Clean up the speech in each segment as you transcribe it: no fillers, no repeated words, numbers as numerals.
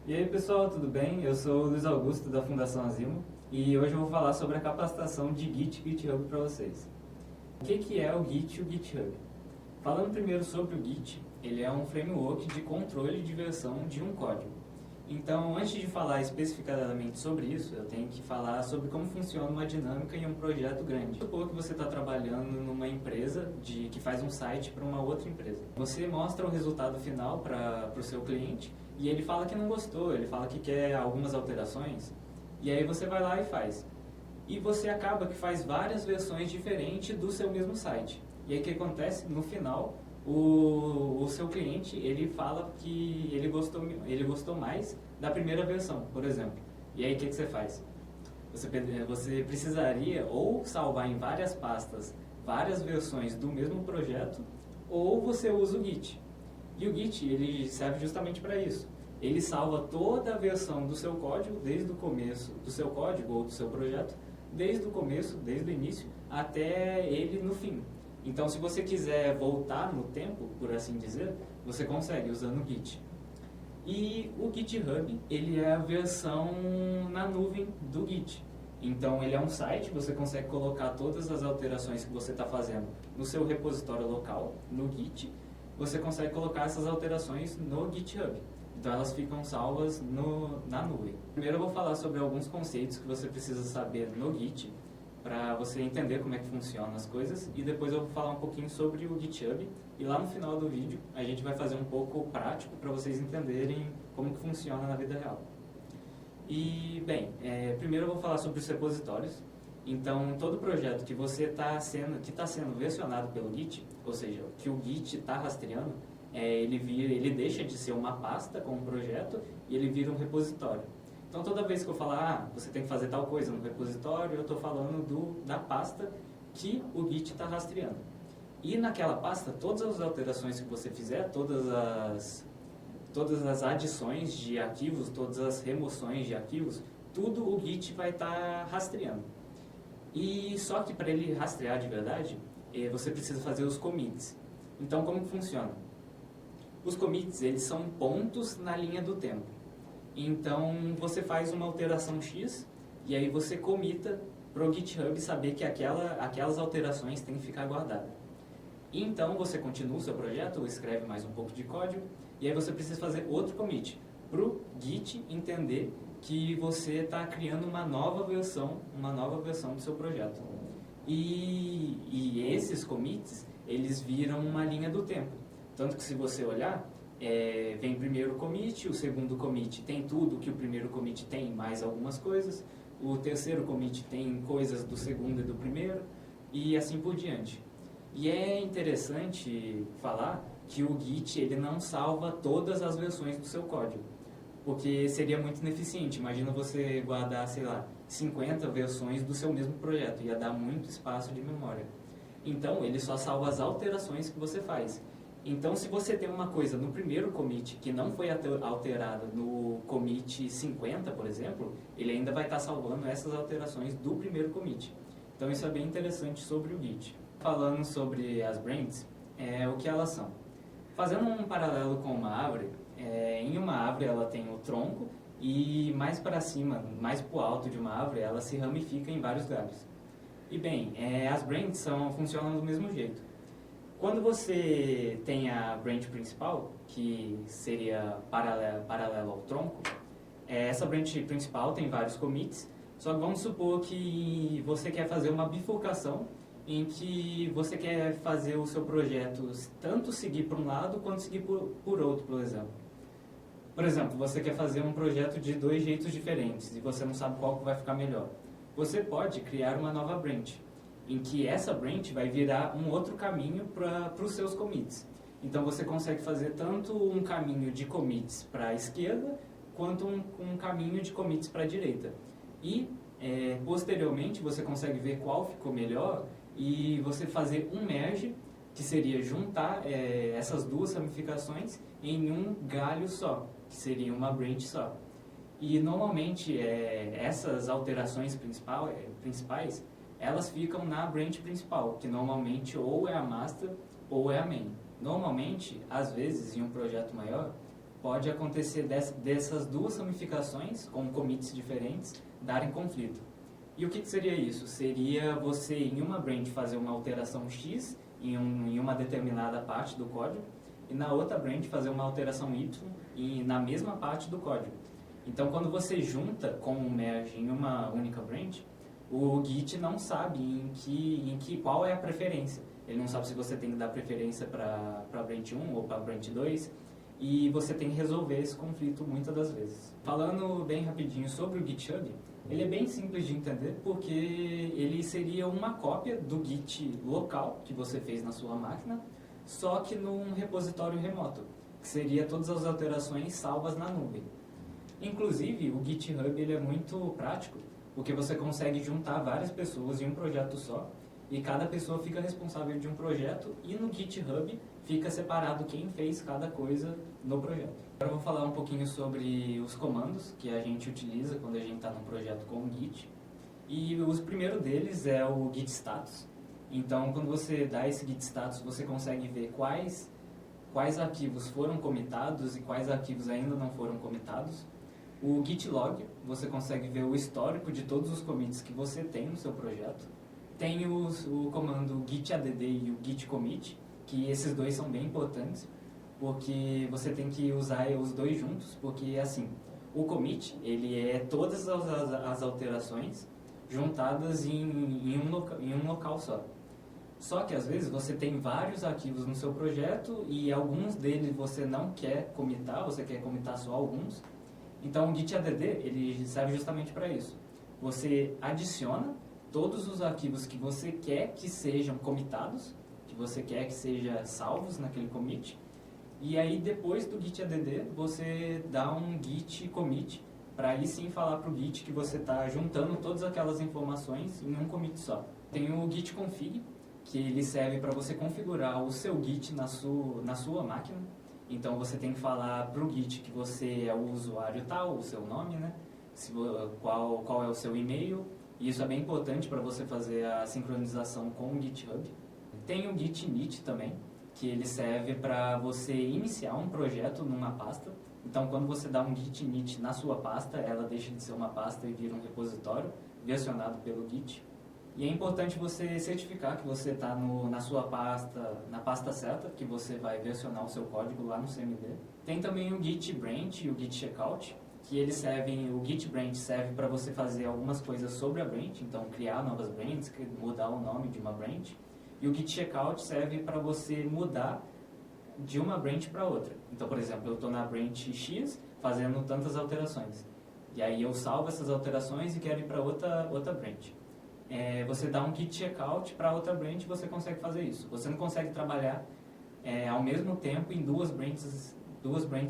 E aí pessoal, tudo bem? Eu sou o Luiz Augusto da Fundação Azimo e hoje eu vou falar sobre a capacitação de Git e GitHub para vocês. O que é o Git e o GitHub? Falando primeiro sobre o Git, ele é um framework de controle de versão de um código. Então, antes de falar especificadamente sobre isso, eu tenho que falar sobre como funciona uma dinâmica em um projeto grande. Supor que você está trabalhando numa empresa que faz um site para uma outra empresa. Você mostra o resultado final para o seu cliente e ele fala que não gostou, ele fala que quer algumas alterações, e aí você vai lá e faz. E você acaba que faz várias versões diferentes do seu mesmo site. E aí o que acontece? No final, o seu cliente, ele fala que ele gostou mais da primeira versão, por exemplo. E aí o que você faz? Você precisaria ou salvar em várias pastas várias versões do mesmo projeto, ou você usa o Git. E o Git, ele serve justamente para isso. Ele salva toda a versão do seu código, desde o começo do seu código ou do seu projeto, desde o começo, desde o início, até ele no fim. Então, se você quiser voltar no tempo, por assim dizer, você consegue usando o Git. E o GitHub, ele é a versão na nuvem do Git. Então, ele é um site, você consegue colocar todas as alterações que você está fazendo no seu repositório local, no Git. Você consegue colocar essas alterações no GitHub. Então, elas ficam salvas na nuvem. Primeiro, eu vou falar sobre alguns conceitos que você precisa saber no Git, para você entender como é que funcionam as coisas, e depois eu vou falar um pouquinho sobre o GitHub, e lá no final do vídeo a gente vai fazer um pouco prático para vocês entenderem como que funciona na vida real. E, bem, primeiro eu vou falar sobre os repositórios. Então, todo projeto que está sendo versionado pelo Git, ou seja, que o Git está rastreando, ele deixa de ser uma pasta com um projeto e ele vira um repositório. Então, toda vez que eu falar, você tem que fazer tal coisa no repositório, eu estou falando da pasta que o Git está rastreando. E naquela pasta, todas as alterações que você fizer, todas as adições de arquivos, todas as remoções de arquivos, tudo o Git vai estar rastreando. E só que para ele rastrear de verdade, você precisa fazer os commits. Então, como que funciona? Os commits, eles são pontos na linha do tempo. Então, você faz uma alteração X e aí você commita para o GitHub saber que aquelas alterações têm que ficar guardadas. Então, você continua o seu projeto, escreve mais um pouco de código e aí você precisa fazer outro commit para o Git entender que você está criando uma nova versão do seu projeto. E esses commits, eles viram uma linha do tempo. Tanto que se você olhar, vem primeiro o commit, o segundo commit tem tudo que o primeiro commit tem, mais algumas coisas, o terceiro commit tem coisas do segundo e do primeiro, e assim por diante. E é interessante falar que o Git ele não salva todas as versões do seu código, porque seria muito ineficiente. Imagina você guardar, sei lá, 50 versões do seu mesmo projeto, ia dar muito espaço de memória. Então, ele só salva as alterações que você faz. Então, se você tem uma coisa no primeiro commit que não foi alterada no commit 50, por exemplo, ele ainda vai estar salvando essas alterações do primeiro commit. Então, isso é bem interessante sobre o Git. Falando sobre as branches, o que elas são? Fazendo um paralelo com uma árvore, em uma árvore ela tem o tronco e mais para cima, mais para o alto de uma árvore, ela se ramifica em vários galhos. E bem, as branches funcionam do mesmo jeito. Quando você tem a branch principal, que seria paralelo ao tronco, essa branch principal tem vários commits, só que vamos supor que você quer fazer uma bifurcação em que você quer fazer o seu projeto tanto seguir por um lado quanto seguir por outro, por exemplo. Por exemplo, você quer fazer um projeto de dois jeitos diferentes e você não sabe qual que vai ficar melhor. Você pode criar uma nova branch, em que essa branch vai virar um outro caminho para os seus commits. Então você consegue fazer tanto um caminho de commits para a esquerda, quanto um caminho de commits para a direita. E posteriormente você consegue ver qual ficou melhor e você fazer um merge, que seria juntar essas duas ramificações em um galho só, que seria uma branch só. E normalmente essas alterações principais elas ficam na branch principal, que normalmente ou é a master ou é a main. Normalmente, às vezes, em um projeto maior, pode acontecer dessas duas ramificações, com commits diferentes, darem conflito. E o que seria isso? Seria você, em uma branch, fazer uma alteração X em uma determinada parte do código, e na outra branch fazer uma alteração Y na mesma parte do código. Então, quando você junta com o merge em uma única branch, o Git não sabe qual é a preferência. Ele não sabe se você tem que dar preferência para a branch 1 ou para a branch 2, e você tem que resolver esse conflito muitas das vezes. Falando bem rapidinho sobre o GitHub, ele é bem simples de entender porque ele seria uma cópia do Git local que você fez na sua máquina, só que num repositório remoto, que seria todas as alterações salvas na nuvem. Inclusive, o GitHub ele é muito prático, porque você consegue juntar várias pessoas em um projeto só, e cada pessoa fica responsável de um projeto, e no GitHub fica separado quem fez cada coisa no projeto. Agora eu vou falar um pouquinho sobre os comandos que a gente utiliza quando a gente está num projeto com o Git. E o primeiro deles é o git status. Então, quando você dá esse git status, você consegue ver quais arquivos foram commitados e quais arquivos ainda não foram commitados. O git log, você consegue ver o histórico de todos os commits que você tem no seu projeto. Tem o comando git add e o git commit, que esses dois são bem importantes, porque você tem que usar os dois juntos, porque assim, o commit, ele é todas as alterações juntadas em um local só. Só que às vezes você tem vários arquivos no seu projeto e alguns deles você não quer commitar, você quer commitar só alguns. Então o git add, ele serve justamente para isso. Você adiciona todos os arquivos que você quer que sejam commitados, que você quer que sejam salvos naquele commit, e aí depois do git add você dá um git commit, para aí sim falar para o git que você está juntando todas aquelas informações em um commit só. Tem o git config, que ele serve para você configurar o seu git na sua máquina. Então você tem que falar para o git que você é o usuário tal, o seu nome, né? Qual é o seu e-mail. E isso é bem importante para você fazer a sincronização com o GitHub. Tem o git init também, que ele serve para você iniciar um projeto numa pasta. Então, quando você dá um git init na sua pasta, ela deixa de ser uma pasta e vira um repositório versionado pelo Git. E é importante você certificar que você está na sua pasta, na pasta certa, que você vai versionar o seu código lá no CMD. Tem também o Git branch e o Git checkout, que eles servem, o Git branch serve para você fazer algumas coisas sobre a branch, então criar novas branches, mudar o nome de uma branch. E o Git checkout serve para você mudar de uma branch para outra. Então, por exemplo, eu estou na branch X fazendo tantas alterações. E aí eu salvo essas alterações e quero ir para outra branch. Você dá um git checkout para outra branch, você consegue fazer isso. Você não consegue trabalhar ao mesmo tempo em duas branches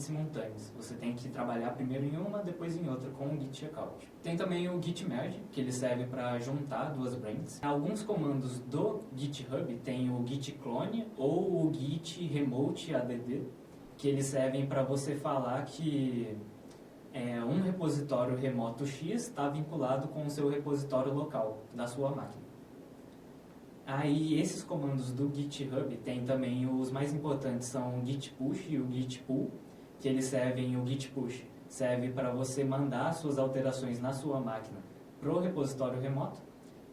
simultâneas. Você tem que trabalhar primeiro em uma, depois em outra, com o git checkout. Tem também o git merge, que ele serve para juntar duas branches. Alguns comandos do GitHub tem o git clone ou o git remote add, que eles servem para você falar que um repositório remoto X está vinculado com o seu repositório local da sua máquina. Aí esses comandos do GitHub tem também os mais importantes, são o git push e o git pull, que eles servem, o git push serve para você mandar suas alterações na sua máquina para o repositório remoto,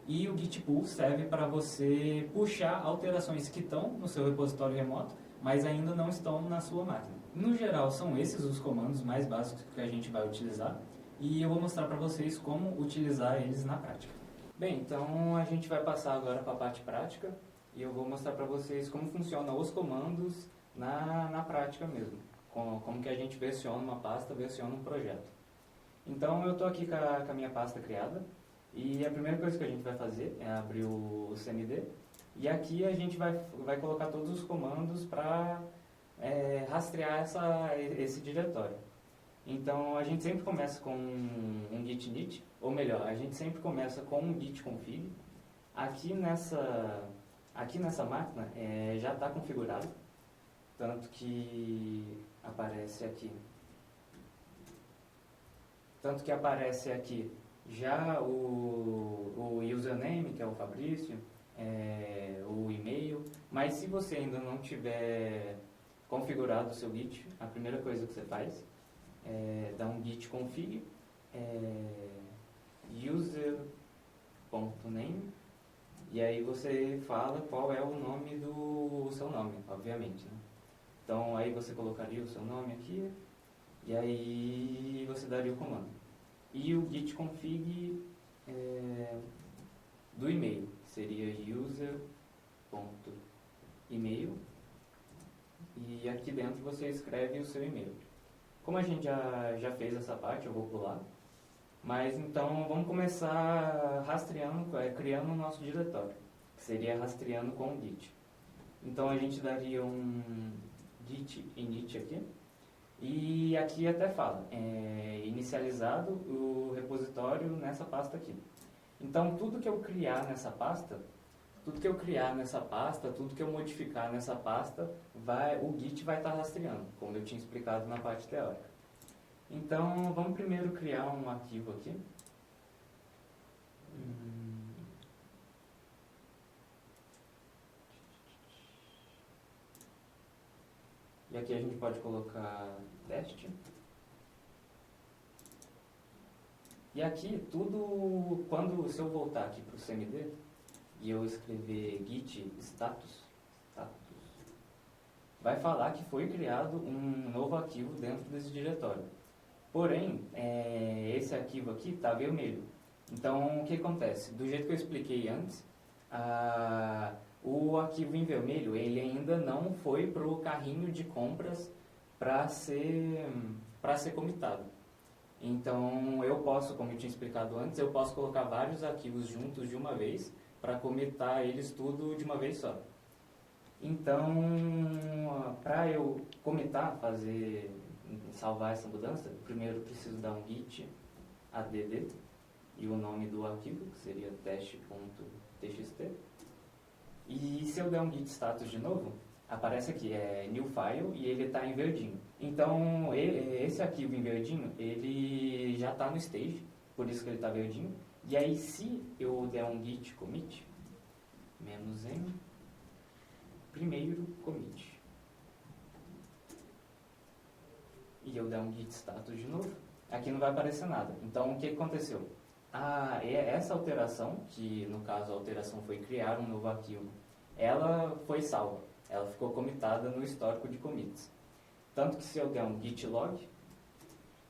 e o git pull serve para você puxar alterações que estão no seu repositório remoto, mas ainda não estão na sua máquina. No geral, são esses os comandos mais básicos que a gente vai utilizar, e eu vou mostrar para vocês como utilizar eles na prática. Bem, então a gente vai passar agora para a parte prática e eu vou mostrar para vocês como funcionam os comandos na prática mesmo. Como que a gente versiona uma pasta, versiona um projeto. Então eu estou aqui com a minha pasta criada e a primeira coisa que a gente vai fazer é abrir o CMD e aqui a gente vai colocar todos os comandos para rastrear esse diretório. Então, a gente sempre começa com um git init, ou melhor, a gente sempre começa com um git config. Aqui nessa máquina já está configurado, tanto que aparece aqui. Já o username, que é o Fabrício, o e-mail, mas se você ainda não tiver configurado o seu Git, a primeira coisa que você faz é dar um git config user.name e aí você fala qual é o nome do seu nome, obviamente, né? Então aí você colocaria o seu nome aqui e aí você daria o comando. E o git config do e-mail seria user.email e aqui dentro você escreve o seu e-mail. Como a gente já fez essa parte, eu vou pular. Mas então vamos começar rastreando, criando o nosso diretório, que seria rastreando com o git. Então a gente daria um git init aqui. E aqui até fala, inicializado o repositório nessa pasta aqui. Então tudo que eu criar nessa pasta, tudo que eu modificar nessa pasta, o Git vai estar rastreando, como eu tinha explicado na parte teórica. Então vamos primeiro criar um arquivo aqui. E aqui a gente pode colocar teste. E aqui tudo, se eu voltar aqui para o CMD e eu escrever git status, vai falar que foi criado um novo arquivo dentro desse diretório. Porém, esse arquivo aqui está vermelho. Então, o que acontece? Do jeito que eu expliquei antes, o arquivo em vermelho ele ainda não foi para o carrinho de compras para ser comitado. Então, eu posso, como eu tinha explicado antes, eu posso colocar vários arquivos juntos de uma vez para comitar eles tudo de uma vez só. Então, para eu comitar, salvar essa mudança, primeiro eu preciso dar um git add e o nome do arquivo, que seria teste.txt. E se eu der um git status de novo, aparece aqui, new file, e ele está em verdinho. Então, esse arquivo em verdinho, ele já está no stage, por isso que ele está verdinho. E aí, se eu der um git commit, -m, primeiro commit, e eu der um git status de novo, aqui não vai aparecer nada. Então, o que aconteceu? Essa alteração, que no caso a alteração foi criar um novo arquivo, ela foi salva. Ela ficou commitada no histórico de commits. Tanto que se eu der um git log,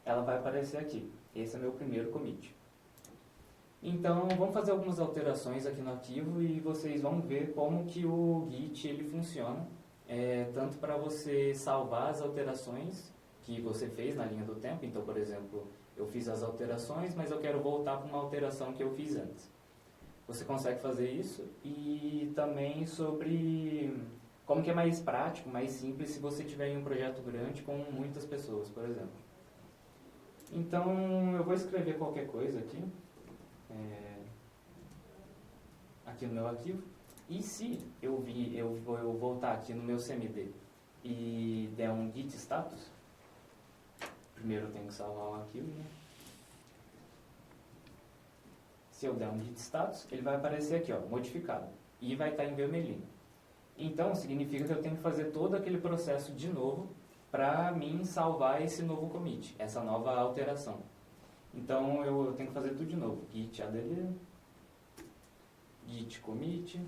ela vai aparecer aqui. Esse é meu primeiro commit. Então, vamos fazer algumas alterações aqui no arquivo e vocês vão ver como que o Git ele funciona, tanto para você salvar as alterações que você fez na linha do tempo. Então, por exemplo, eu fiz as alterações, mas eu quero voltar para uma alteração que eu fiz antes. Você consegue fazer isso e também sobre como que é mais prático, mais simples se você tiver em um projeto grande com muitas pessoas, por exemplo. Então, eu vou escrever qualquer coisa aqui. Aqui no meu arquivo, e se eu voltar aqui no meu CMD e der um git status, primeiro eu tenho que salvar o arquivo, né? Se eu der um git status, ele vai aparecer aqui, ó, modificado, e vai estar em vermelhinho. Então, significa que eu tenho que fazer todo aquele processo de novo para mim salvar esse novo commit, essa nova alteração. Então, eu tenho que fazer tudo de novo. Git add, git commit.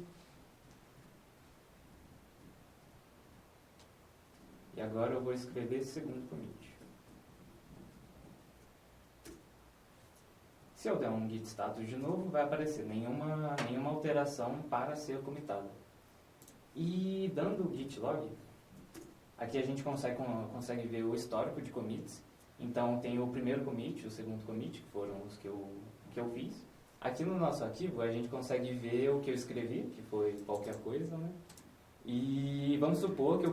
E agora eu vou escrever esse segundo commit. Se eu der um git status de novo, vai aparecer nenhuma alteração para ser commitado. E dando o git log, aqui a gente consegue ver o histórico de commits. Então, tem o primeiro commit, o segundo commit, que foram os que eu fiz. Aqui no nosso arquivo, a gente consegue ver o que eu escrevi, que foi qualquer coisa, né? E vamos supor que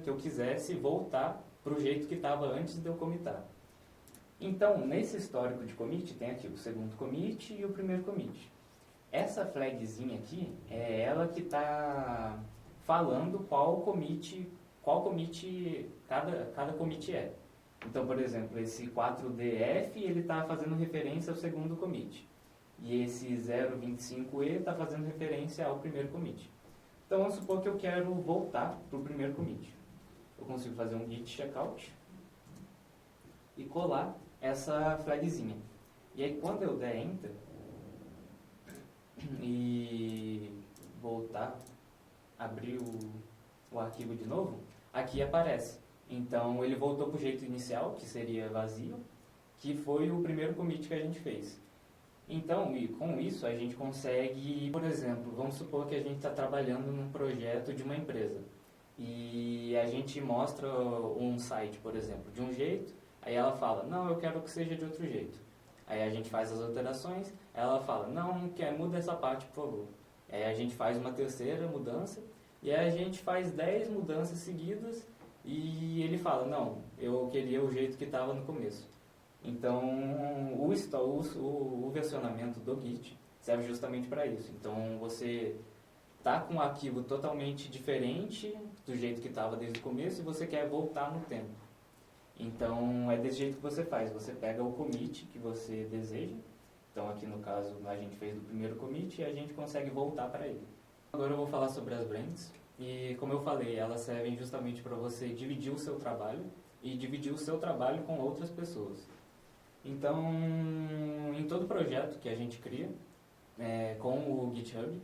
eu quisesse voltar para o jeito que estava antes de eu commitar. Então, nesse histórico de commit, tem aqui o segundo commit e o primeiro commit. Essa flagzinha aqui é ela que está falando qual commit cada commit é. Então, por exemplo, esse 4DF ele está fazendo referência ao segundo commit. E esse 025E está fazendo referência ao primeiro commit. Então, vamos supor que eu quero voltar para o primeiro commit. eu consigo fazer um git checkout e colar essa flagzinha. E aí quando eu der enter e voltar, abrir o arquivo de novo, aqui aparece. Então ele voltou para o jeito inicial, que seria vazio, que foi o primeiro commit que a gente fez. Então, e com isso a gente consegue, por exemplo, vamos supor que a gente está trabalhando num projeto de uma empresa e a gente mostra um site, por exemplo, de um jeito, aí ela fala, não, eu quero que seja de outro jeito. Aí a gente faz as alterações, ela fala, não, muda essa parte, por favor. Aí a gente faz uma terceira mudança e aí a gente faz 10 mudanças seguidas e ele fala, não, eu queria o jeito que estava no começo. Então, o versionamento do Git serve justamente para isso. Então, você está com um arquivo totalmente diferente do jeito que estava desde o começo e você quer voltar no tempo. Então, é desse jeito que você faz. Você pega o commit que você deseja. Então, aqui no caso, a gente fez o primeiro commit e a gente consegue voltar para ele. Agora eu vou falar sobre as branches. E, como eu falei, elas servem justamente para você dividir o seu trabalho e dividir o seu trabalho com outras pessoas. Então, em todo projeto que a gente cria, com o GitHub,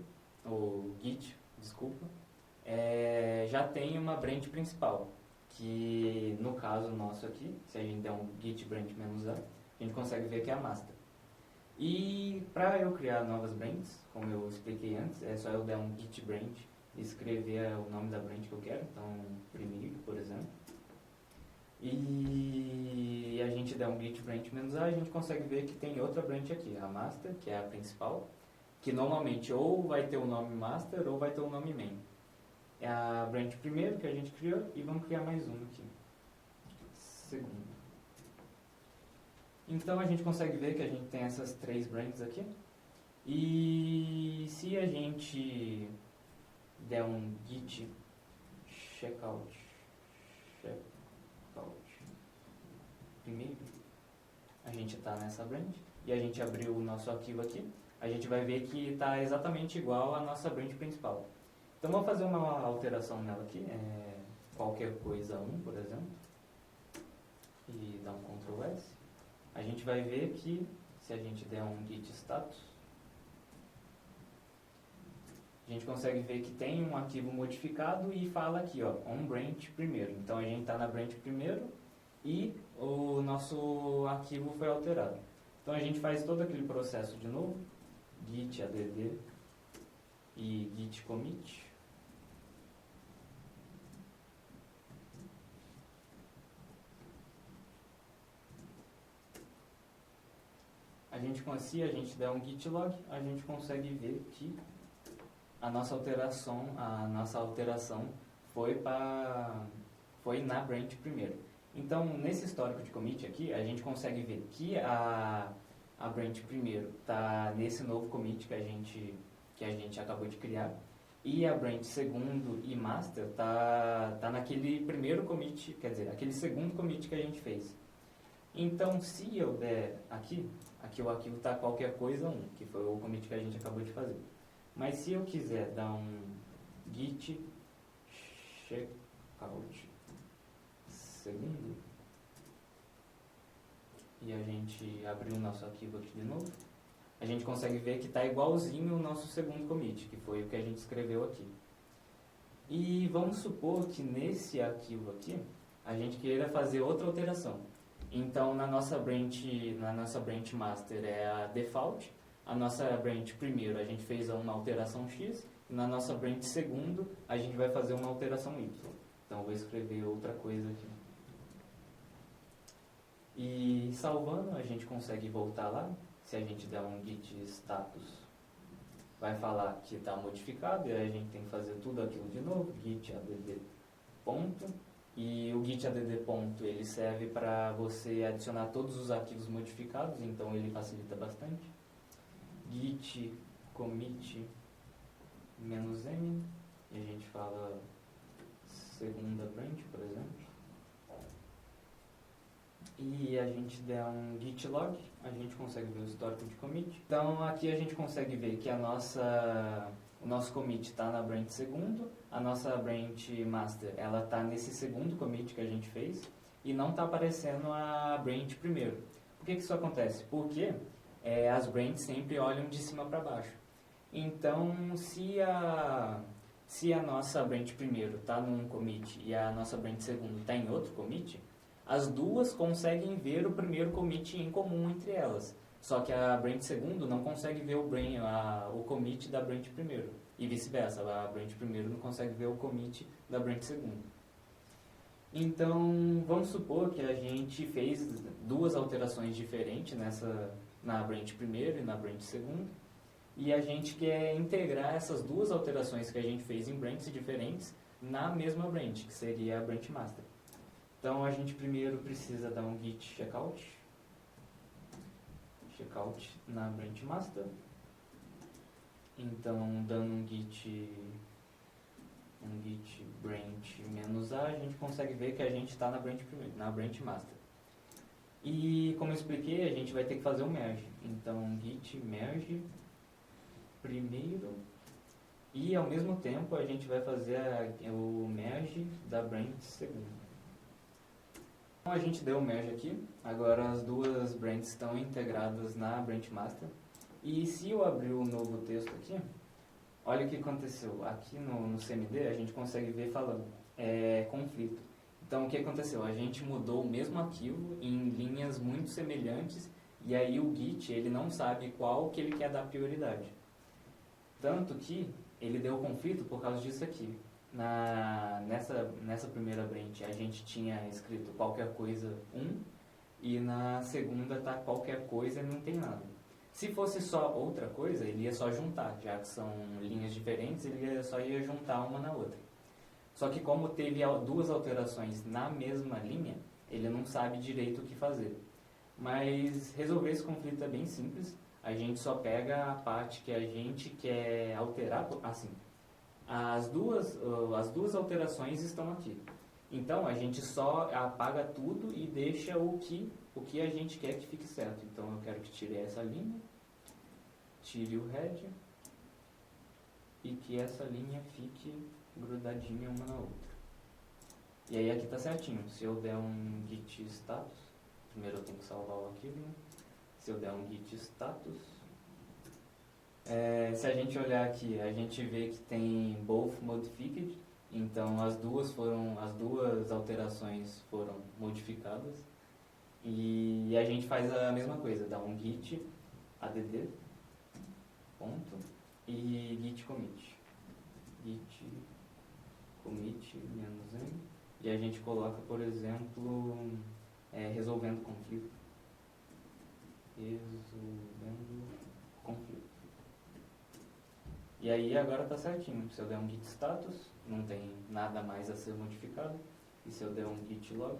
já tem uma branch principal, que no caso nosso aqui, se a gente der um git branch -a, a gente consegue ver que é a master. E para eu criar novas branches, como eu expliquei antes, é só eu dar um git branch e escrever o nome da branch que eu quero, então primeiro, por exemplo. E a gente der um git branch -a, a gente consegue ver que tem outra branch aqui, a master, que é a principal, que normalmente ou vai ter o nome master ou vai ter o nome main. É a branch primeiro que a gente criou e vamos criar mais uma aqui. Segundo. Então a gente consegue ver que a gente tem essas 3 branches aqui. E se a gente der um git checkout primeiro, a gente está nessa branch e a gente abriu o nosso arquivo aqui, a gente vai ver que está exatamente igual à nossa branch principal. Então vamos fazer uma alteração nela aqui, qualquer coisa 1, por exemplo, e dar um Ctrl S. A gente vai ver que se a gente der um git status, a gente consegue ver que tem um arquivo modificado e fala aqui, ó, on branch primeiro. Então a gente está na branch primeiro e o nosso arquivo foi alterado. Então a gente faz todo aquele processo de novo, git add e git commit. Se a gente der um git log, a gente consegue ver que a nossa alteração foi na branch primeiro. Então, nesse histórico de commit aqui, a gente consegue ver que a branch primeiro está nesse novo commit que a gente acabou de criar, e a branch segundo e master tá naquele primeiro commit, quer dizer, aquele segundo commit que a gente fez. Então, se eu der aqui o arquivo está qualquer coisa 1, que foi o commit que a gente acabou de fazer. Mas se eu quiser dar um git checkout segundo, e a gente abrir o nosso arquivo aqui de novo, a gente consegue ver que está igualzinho o nosso segundo commit, que foi o que a gente escreveu aqui. E vamos supor que nesse arquivo aqui, a gente queira fazer outra alteração. Então, na nossa branch master é a default, a nossa branch primeiro a gente fez uma alteração X, e na nossa branch segundo a gente vai fazer uma alteração Y. Então, eu vou escrever outra coisa aqui. E salvando, a gente consegue voltar lá. Se a gente der um git status, vai falar que está modificado, e aí a gente tem que fazer tudo aquilo de novo, git add ponto. E o git add ponto, ele serve para você adicionar todos os arquivos modificados, então ele facilita bastante. Git commit -m, e a gente fala segunda branch, por exemplo. E a gente der um git log, a gente consegue ver o histórico de commit. Então aqui a gente consegue ver que o o nosso commit está na branch segundo, a nossa branch master ela está nesse segundo commit que a gente fez e não está aparecendo a branch primeiro. Por que isso acontece? Porque as branches sempre olham de cima para baixo. Então, se a nossa branch primeiro está num commit e a nossa branch segundo está em outro commit, as duas conseguem ver o primeiro commit em comum entre elas. Só que a branch segundo não consegue ver o commit da branch primeiro. E vice-versa, a branch primeiro não consegue ver o commit da branch segundo. Então, vamos supor que a gente fez duas alterações diferentes na branch primeiro e na branch segundo. E a gente quer integrar essas duas alterações que a gente fez em branches diferentes na mesma branch, que seria a branch master. Então, a gente primeiro precisa dar um git checkout na branch master. Então, dando um git branch -a, a gente consegue ver que a gente está na branch master. E como eu expliquei, a gente vai ter que fazer o merge. Então, git merge primeiro e ao mesmo tempo a gente vai fazer o merge da branch segundo. Então a gente deu o merge aqui, agora as duas branches estão integradas na branch master. E se eu abrir um novo texto aqui, olha o que aconteceu. Aqui no CMD a gente consegue ver falando conflito. Então o que aconteceu? A gente mudou o mesmo arquivo em linhas muito semelhantes e aí o Git ele não sabe qual que ele quer dar prioridade. Tanto que ele deu conflito por causa disso aqui. Nessa primeira branch a gente tinha escrito qualquer coisa 1 e na segunda tá qualquer coisa e não tem nada. Se fosse só outra coisa, ele ia só juntar, já que são linhas diferentes, ele só ia juntar uma na outra. Só que como teve duas alterações na mesma linha, ele não sabe direito o que fazer. Mas resolver esse conflito é bem simples. A gente só pega a parte que a gente quer alterar, assim, as duas alterações estão aqui. Então a gente só apaga tudo e deixa o que a gente quer que fique certo. Então eu quero que tire essa linha, tire o head e que essa linha fique grudadinha uma na outra. E aí aqui está certinho. Se eu der um git status, primeiro eu tenho que salvar o arquivo, né? Se eu der um git status, se a gente olhar aqui, a gente vê que tem both modified, então as duas alterações foram modificadas. E a gente faz a mesma coisa, dá um git add ponto e git commit. Git commit -n e a gente coloca, por exemplo, resolvendo conflito. E aí agora está certinho. Se eu der um git status, não tem nada mais a ser modificado. E se eu der um git log,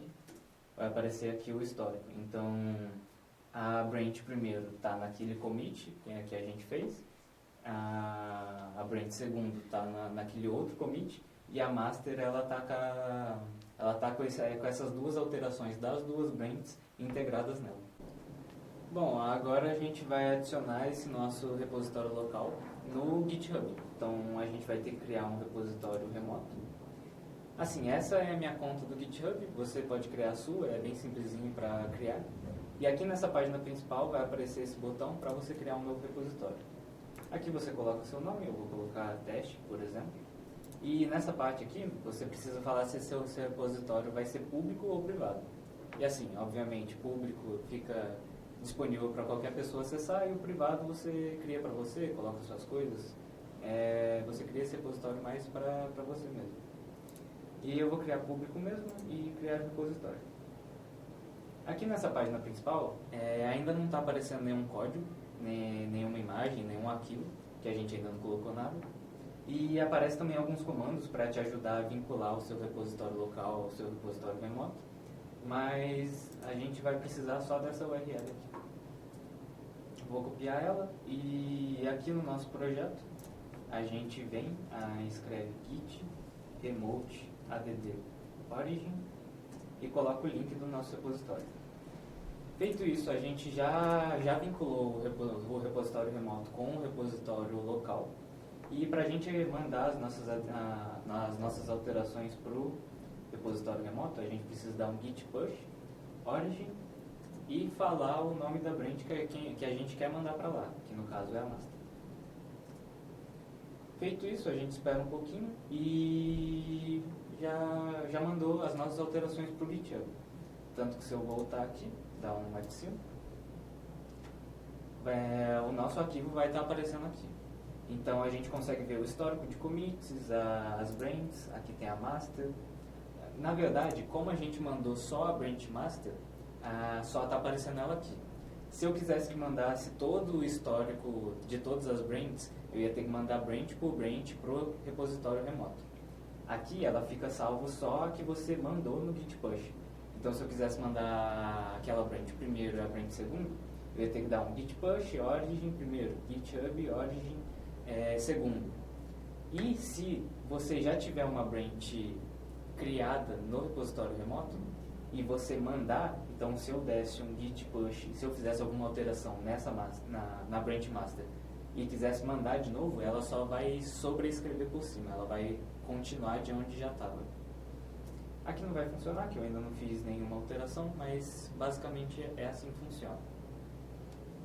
vai aparecer aqui o histórico. Então a branch primeiro está naquele commit que a gente fez. A branch segundo está naquele outro commit. E a master ela tá com essas duas alterações das duas branches integradas nela. Bom, agora a gente vai adicionar esse nosso repositório local no GitHub. Então a gente vai ter que criar um repositório remoto. Assim, essa é a minha conta do GitHub, você pode criar a sua, é bem simplesinho para criar. E aqui nessa página principal vai aparecer esse botão para você criar um novo repositório. Aqui você coloca o seu nome, eu vou colocar teste, por exemplo. E nessa parte aqui, você precisa falar se seu repositório vai ser público ou privado. E assim, obviamente, público fica disponível para qualquer pessoa acessar e o privado você cria para você, coloca suas coisas. Você cria esse repositório mais para você mesmo. E eu vou criar público mesmo e criar repositório. Aqui nessa página principal, ainda não está aparecendo nenhum código, nenhuma imagem, nenhum arquivo, que a gente ainda não colocou nada. E aparece também alguns comandos para te ajudar a vincular o seu repositório local ao seu repositório remoto. Mas a gente vai precisar só dessa URL aqui. Vou copiar ela e aqui no nosso projeto a gente vem, escreve git remote add origin e coloca o link do nosso repositório. Feito isso, a gente já vinculou o repositório remoto com o repositório local E para a gente mandar as nossas alterações para o repositório remoto, a gente precisa dar um git push origin e falar o nome da branch que a gente quer mandar para lá, que no caso é a master. Feito isso, a gente espera um pouquinho e já mandou as nossas alterações para o GitHub. Tanto que se eu voltar aqui, dar um F5, o nosso arquivo vai estar aparecendo aqui. Então a gente consegue ver o histórico de commits, as branches, aqui tem a master. Na verdade, como a gente mandou só a branch master, só está aparecendo ela aqui. Se eu quisesse que mandasse todo o histórico de todas as branches, eu ia ter que mandar branch por branch para o repositório remoto. Aqui ela fica salvo só a que você mandou no git push. Então se eu quisesse mandar aquela branch primeiro e a branch segundo, eu ia ter que dar um git push origin primeiro, github origin segundo. E se você já tiver uma branch criada no repositório remoto e você mandar, então se eu desse um git push, se eu fizesse alguma alteração na branch master e quisesse mandar de novo, ela só vai sobrescrever por cima, ela vai continuar de onde já estava. Aqui não vai funcionar, que eu ainda não fiz nenhuma alteração, mas basicamente é assim que funciona.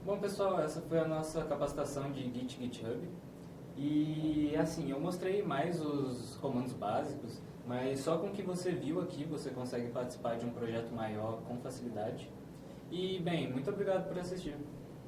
Bom pessoal, essa foi a nossa capacitação de Git GitHub. E assim, eu mostrei mais os comandos básicos, mas só com o que você viu aqui você consegue participar de um projeto maior com facilidade. E bem, muito obrigado por assistir.